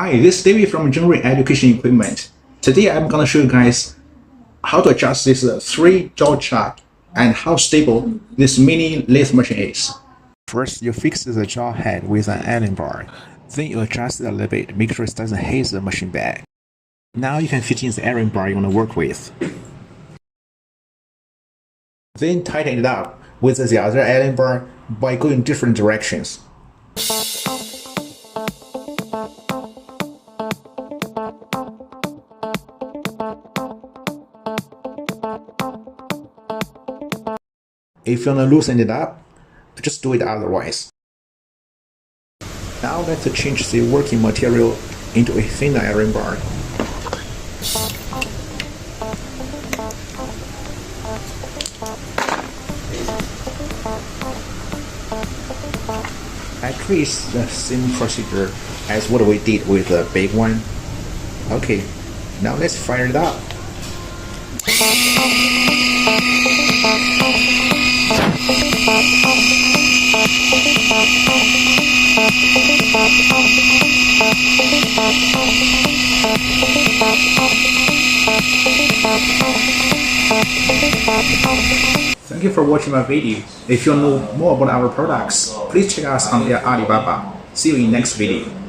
Hi, this is David from General Education Equipment. Today I'm going to show you guys how to adjust this 3-jaw chuck and how stable this mini lathe machine is. First, you fix the jaw head with an Allen bar. Then you adjust it a little bit, make sure it doesn't hit the machine bed. Now you can fit in the Allen bar you want to work with. Then tighten it up with the other Allen bar by going different directions. If you want to loosen it up, just do it otherwise. Now let's change the working material into a thinner iron bar. Actually, it's the same procedure as what we did with the big one. Okay, now let's fire it up. Thank you for watching my video. If you know more about our products, please check us on Alibaba. See you in next video.